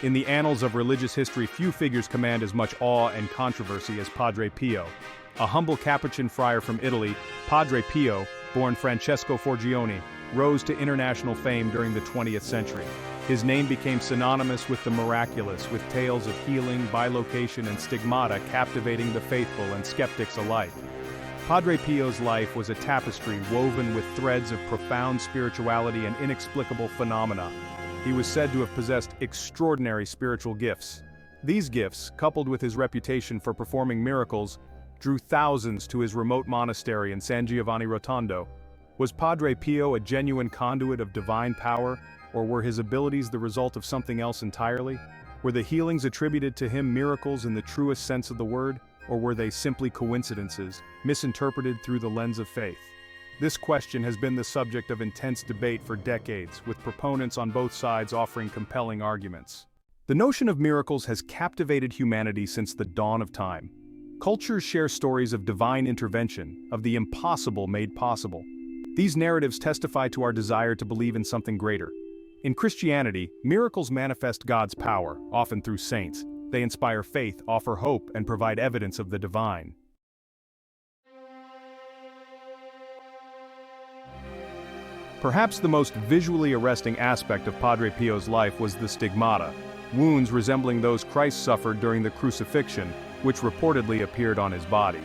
In the annals of religious history, few figures command as much awe and controversy as Padre Pio. A humble Capuchin friar from Italy, Padre Pio, born Francesco Forgione, rose to international fame during the 20th century. His name became synonymous with the miraculous, with tales of healing, bilocation, and stigmata captivating the faithful and skeptics alike. Padre Pio's life was a tapestry woven with threads of profound spirituality and inexplicable phenomena. He was said to have possessed extraordinary spiritual gifts. These gifts, coupled with his reputation for performing miracles, drew thousands to his remote monastery in San Giovanni Rotondo. Was Padre Pio a genuine conduit of divine power, or were his abilities the result of something else entirely? Were the healings attributed to him miracles in the truest sense of the word, or were they simply coincidences, misinterpreted through the lens of faith? This question has been the subject of intense debate for decades, with proponents on both sides offering compelling arguments. The notion of miracles has captivated humanity since the dawn of time. Cultures share stories of divine intervention, of the impossible made possible. These narratives testify to our desire to believe in something greater. In Christianity, miracles manifest God's power, often through saints. They inspire faith, offer hope, and provide evidence of the divine. Perhaps the most visually arresting aspect of Padre Pio's life was the stigmata, wounds resembling those Christ suffered during the crucifixion, which reportedly appeared on his body.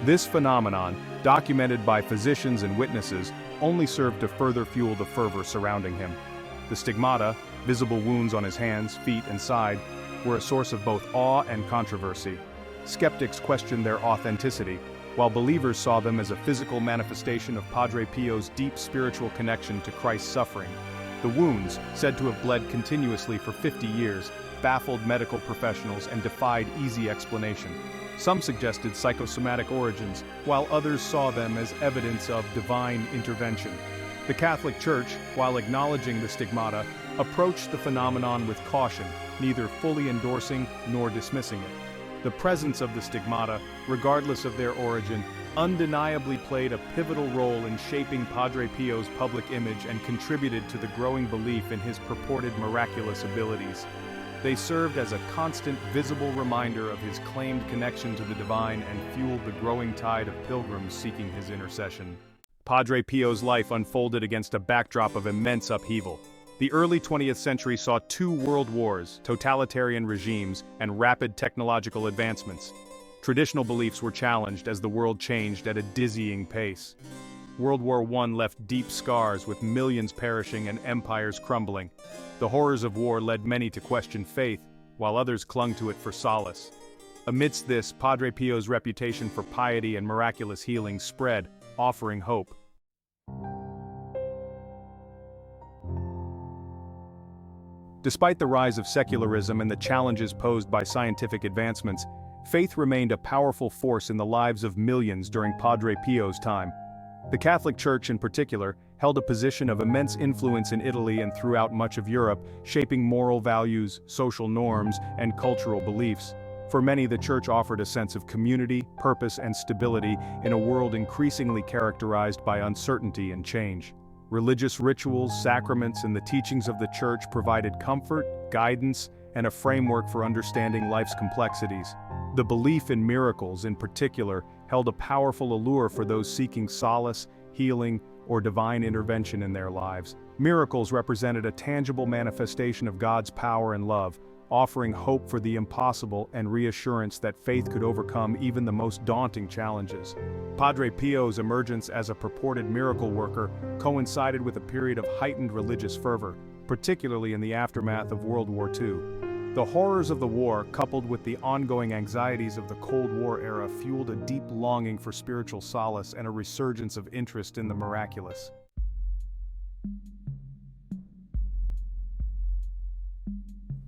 This phenomenon, documented by physicians and witnesses, only served to further fuel the fervor surrounding him. The stigmata, visible wounds on his hands, feet, and side, were a source of both awe and controversy. Skeptics questioned their authenticity, while believers saw them as a physical manifestation of Padre Pio's deep spiritual connection to Christ's suffering. The wounds, said to have bled continuously for 50 years, baffled medical professionals and defied easy explanation. Some suggested psychosomatic origins, while others saw them as evidence of divine intervention. The Catholic Church, while acknowledging the stigmata, approached the phenomenon with caution, neither fully endorsing nor dismissing it. The presence of the stigmata, regardless of their origin, undeniably played a pivotal role in shaping Padre Pio's public image and contributed to the growing belief in his purported miraculous abilities. They served as a constant, visible reminder of his claimed connection to the divine and fueled the growing tide of pilgrims seeking his intercession. Padre Pio's life unfolded against a backdrop of immense upheaval. The early 20th century saw 2 world wars, totalitarian regimes, and rapid technological advancements. Traditional beliefs were challenged as the world changed at a dizzying pace. World War I left deep scars with millions perishing and empires crumbling. The horrors of war led many to question faith, while others clung to it for solace. Amidst this, Padre Pio's reputation for piety and miraculous healing spread, offering hope. Despite the rise of secularism and the challenges posed by scientific advancements, faith remained a powerful force in the lives of millions during Padre Pio's time. The Catholic Church in particular held a position of immense influence in Italy and throughout much of Europe, shaping moral values, social norms, and cultural beliefs. For many, the Church offered a sense of community, purpose, and stability in a world increasingly characterized by uncertainty and change. Religious rituals, sacraments, and the teachings of the Church provided comfort, guidance, and a framework for understanding life's complexities. The belief in miracles, in particular, held a powerful allure for those seeking solace, healing, or divine intervention in their lives. Miracles represented a tangible manifestation of God's power and love, offering hope for the impossible and reassurance that faith could overcome even the most daunting challenges. Padre Pio's emergence as a purported miracle worker coincided with a period of heightened religious fervor, particularly in the aftermath of World War II. The horrors of the war, coupled with the ongoing anxieties of the Cold War era, fueled a deep longing for spiritual solace and a resurgence of interest in the miraculous.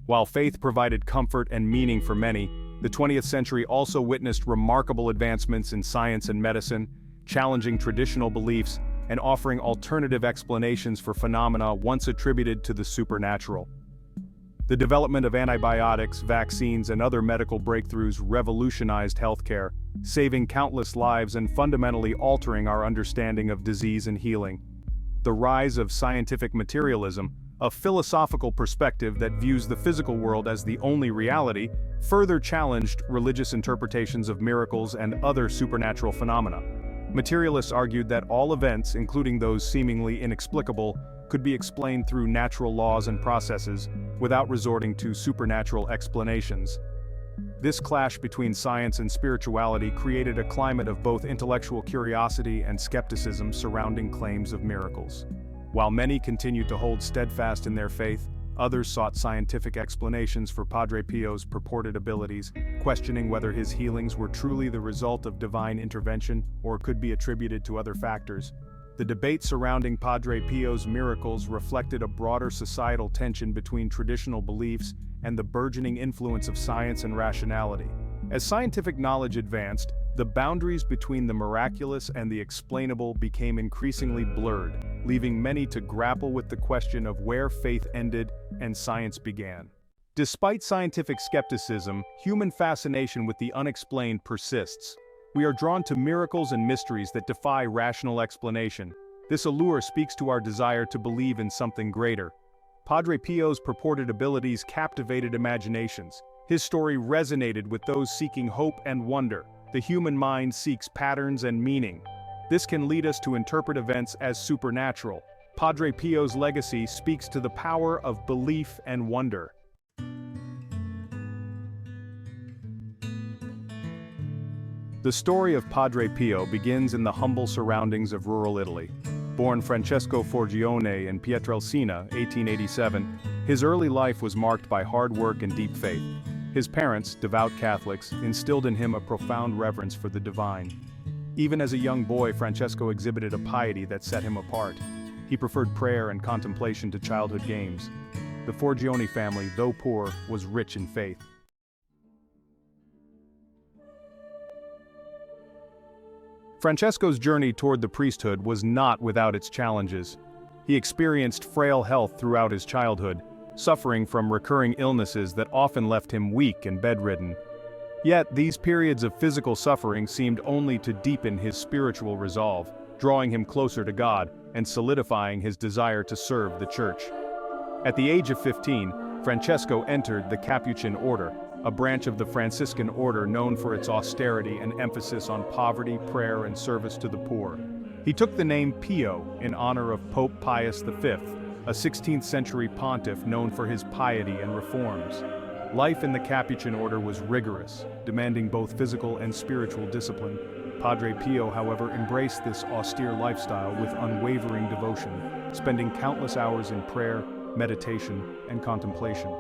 While faith provided comfort and meaning for many, the 20th century also witnessed remarkable advancements in science and medicine, challenging traditional beliefs and offering alternative explanations for phenomena once attributed to the supernatural. The development of antibiotics, vaccines, and other medical breakthroughs revolutionized healthcare, saving countless lives and fundamentally altering our understanding of disease and healing. The rise of scientific materialism, A philosophical perspective that views the physical world as the only reality further challenged religious interpretations of miracles and other supernatural phenomena. Materialists argued that all events, including those seemingly inexplicable, could be explained through natural laws and processes, without resorting to supernatural explanations. This clash between science and spirituality created a climate of both intellectual curiosity and skepticism surrounding claims of miracles. While many continued to hold steadfast in their faith, others sought scientific explanations for Padre Pio's purported abilities, questioning whether his healings were truly the result of divine intervention or could be attributed to other factors. The debate surrounding Padre Pio's miracles reflected a broader societal tension between traditional beliefs and the burgeoning influence of science and rationality. As scientific knowledge advanced, the boundaries between the miraculous and the explainable became increasingly blurred, leaving many to grapple with the question of where faith ended and science began. Despite scientific skepticism, human fascination with the unexplained persists. We are drawn to miracles and mysteries that defy rational explanation. This allure speaks to our desire to believe in something greater. Padre Pio's purported abilities captivated imaginations. His story resonated with those seeking hope and wonder. The human mind seeks patterns and meaning. This can lead us to interpret events as supernatural. Padre Pio's legacy speaks to the power of belief and wonder. The story of Padre Pio begins in the humble surroundings of rural Italy. Born Francesco Forgione in Pietrelcina, 1887, his early life was marked by hard work and deep faith. His parents, devout Catholics, instilled in him a profound reverence for the divine. Even as a young boy, Francesco exhibited a piety that set him apart. He preferred prayer and contemplation to childhood games. The Forgione family, though poor, was rich in faith. Francesco's journey toward the priesthood was not without its challenges. He experienced frail health throughout his childhood, suffering from recurring illnesses that often left him weak and bedridden. Yet, these periods of physical suffering seemed only to deepen his spiritual resolve, drawing him closer to God and solidifying his desire to serve the Church. At the age of 15, Francesco entered the Capuchin order, a branch of the Franciscan order known for its austerity and emphasis on poverty, prayer, and service to the poor. He took the name Pio in honor of Pope Pius V, a 16th-century pontiff known for his piety and reforms. Life in the Capuchin order was rigorous, demanding both physical and spiritual discipline. Padre Pio, however, embraced this austere lifestyle with unwavering devotion, spending countless hours in prayer, meditation, and contemplation.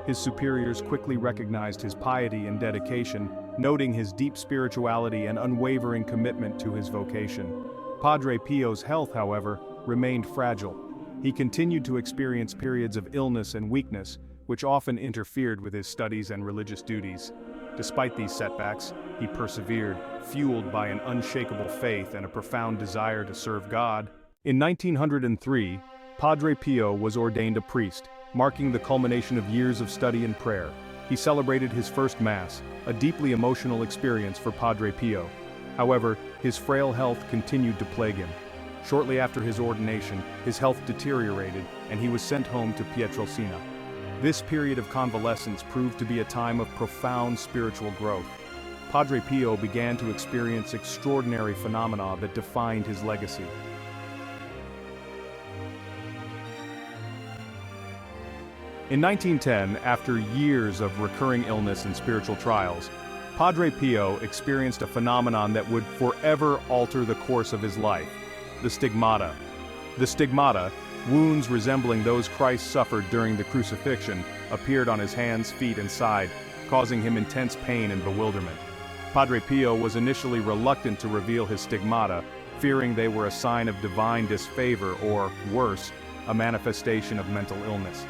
His superiors quickly recognized his piety and dedication, noting his deep spirituality and unwavering commitment to his vocation. Padre Pio's health, however, remained fragile. He continued to experience periods of illness and weakness, which often interfered with his studies and religious duties. Despite these setbacks, he persevered, fueled by an unshakable faith and a profound desire to serve God. In 1903, Padre Pio was ordained a priest, marking the culmination of years of study and prayer. He celebrated his first Mass, a deeply emotional experience for Padre Pio. However, his frail health continued to plague him. Shortly after his ordination, his health deteriorated, and he was sent home to Pietrelcina. This period of convalescence proved to be a time of profound spiritual growth. Padre Pio began to experience extraordinary phenomena that defined his legacy. In 1910, after years of recurring illness and spiritual trials, Padre Pio experienced a phenomenon that would forever alter the course of his life: the stigmata. The stigmata, wounds resembling those Christ suffered during the crucifixion, appeared on his hands, feet, and side, causing him intense pain and bewilderment. Padre Pio was initially reluctant to reveal his stigmata, fearing they were a sign of divine disfavor or, worse, a manifestation of mental illness.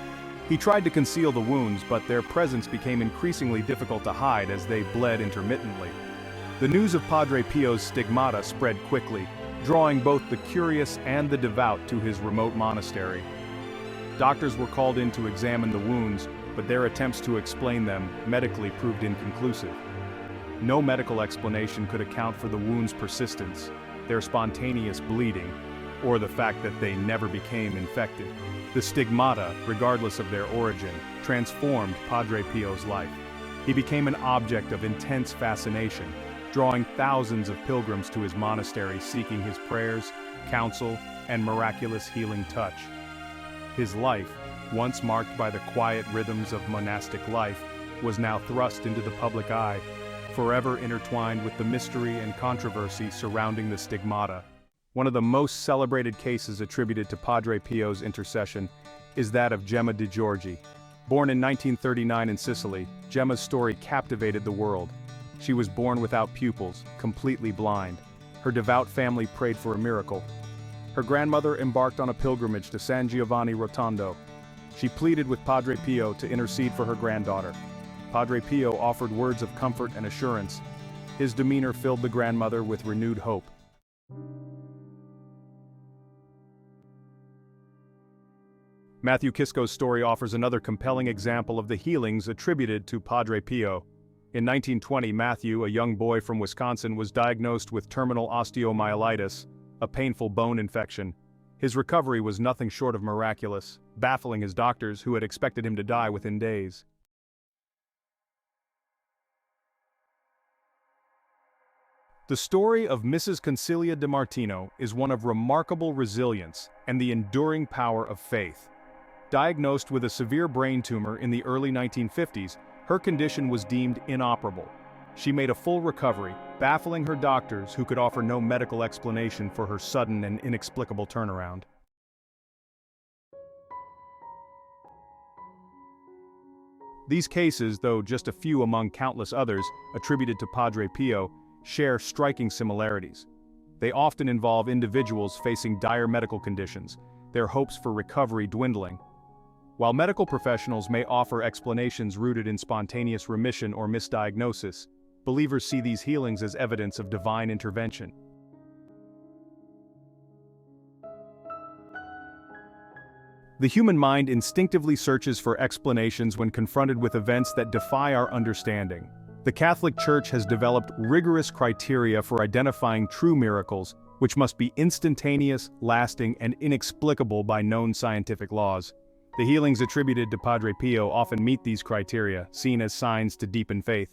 He tried to conceal the wounds, but their presence became increasingly difficult to hide as they bled intermittently. The news of Padre Pio's stigmata spread quickly, drawing both the curious and the devout to his remote monastery. Doctors were called in to examine the wounds, but their attempts to explain them medically proved inconclusive. No medical explanation could account for the wounds' persistence, their spontaneous bleeding, or the fact that they never became infected. The stigmata, regardless of their origin, transformed Padre Pio's life. He became an object of intense fascination, drawing thousands of pilgrims to his monastery seeking his prayers, counsel, and miraculous healing touch. His life, once marked by the quiet rhythms of monastic life, was now thrust into the public eye, forever intertwined with the mystery and controversy surrounding the stigmata. One of the most celebrated cases attributed to Padre Pio's intercession is that of Gemma di Giorgi. Born in 1939 in Sicily, Gemma's story captivated the world. She was born without pupils, completely blind. Her devout family prayed for a miracle. Her grandmother embarked on a pilgrimage to San Giovanni Rotondo. She pleaded with Padre Pio to intercede for her granddaughter. Padre Pio offered words of comfort and assurance. His demeanor filled the grandmother with renewed hope. Matthew Kisco's story offers another compelling example of the healings attributed to Padre Pio. In 1920, Matthew, a young boy from Wisconsin, was diagnosed with terminal osteomyelitis, a painful bone infection. His recovery was nothing short of miraculous, baffling his doctors who had expected him to die within days. The story of Mrs. Concilia de Martino is one of remarkable resilience and the enduring power of faith. Diagnosed with a severe brain tumor in the early 1950s, her condition was deemed inoperable. She made a full recovery, baffling her doctors who could offer no medical explanation for her sudden and inexplicable turnaround. These cases, though just a few among countless others attributed to Padre Pio, share striking similarities. They often involve individuals facing dire medical conditions, their hopes for recovery dwindling. While medical professionals may offer explanations rooted in spontaneous remission or misdiagnosis, believers see these healings as evidence of divine intervention. The human mind instinctively searches for explanations when confronted with events that defy our understanding. The Catholic Church has developed rigorous criteria for identifying true miracles, which must be instantaneous, lasting, and inexplicable by known scientific laws. The healings attributed to Padre Pio often meet these criteria, seen as signs to deepen faith.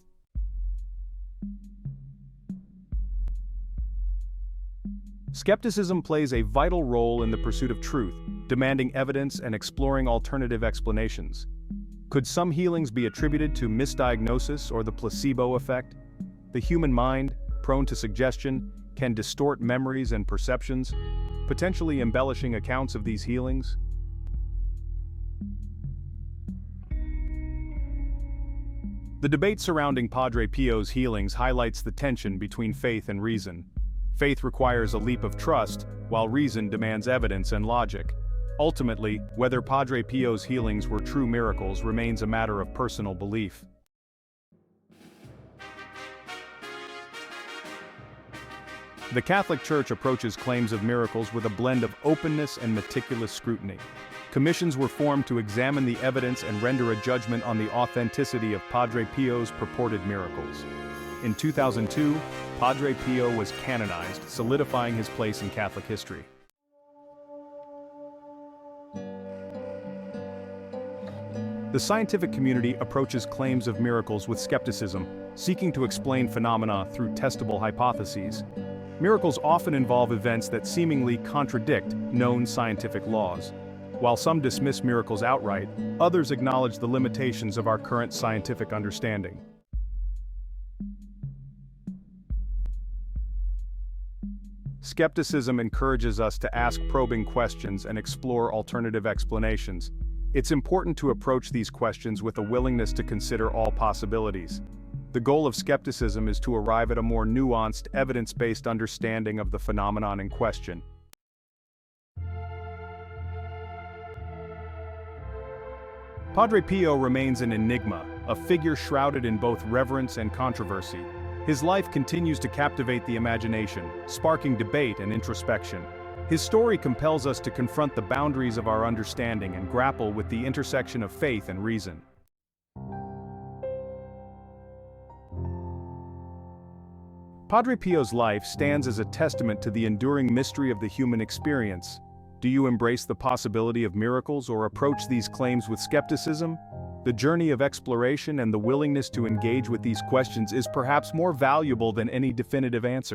Skepticism plays a vital role in the pursuit of truth, demanding evidence and exploring alternative explanations. Could some healings be attributed to misdiagnosis or the placebo effect? The human mind, prone to suggestion, can distort memories and perceptions, potentially embellishing accounts of these healings. The debate surrounding Padre Pio's healings highlights the tension between faith and reason. Faith requires a leap of trust, while reason demands evidence and logic. Ultimately, whether Padre Pio's healings were true miracles remains a matter of personal belief. The Catholic Church approaches claims of miracles with a blend of openness and meticulous scrutiny. Commissions were formed to examine the evidence and render a judgment on the authenticity of Padre Pio's purported miracles. In 2002, Padre Pio was canonized, solidifying his place in Catholic history. The scientific community approaches claims of miracles with skepticism, seeking to explain phenomena through testable hypotheses. Miracles often involve events that seemingly contradict known scientific laws. While some dismiss miracles outright, others acknowledge the limitations of our current scientific understanding. Skepticism encourages us to ask probing questions and explore alternative explanations. It's important to approach these questions with a willingness to consider all possibilities. The goal of skepticism is to arrive at a more nuanced, evidence-based understanding of the phenomenon in question. Padre Pio remains an enigma, a figure shrouded in both reverence and controversy. His life continues to captivate the imagination, sparking debate and introspection. His story compels us to confront the boundaries of our understanding and grapple with the intersection of faith and reason. Padre Pio's life stands as a testament to the enduring mystery of the human experience. Do you embrace the possibility of miracles or approach these claims with skepticism? The journey of exploration and the willingness to engage with these questions is perhaps more valuable than any definitive answer.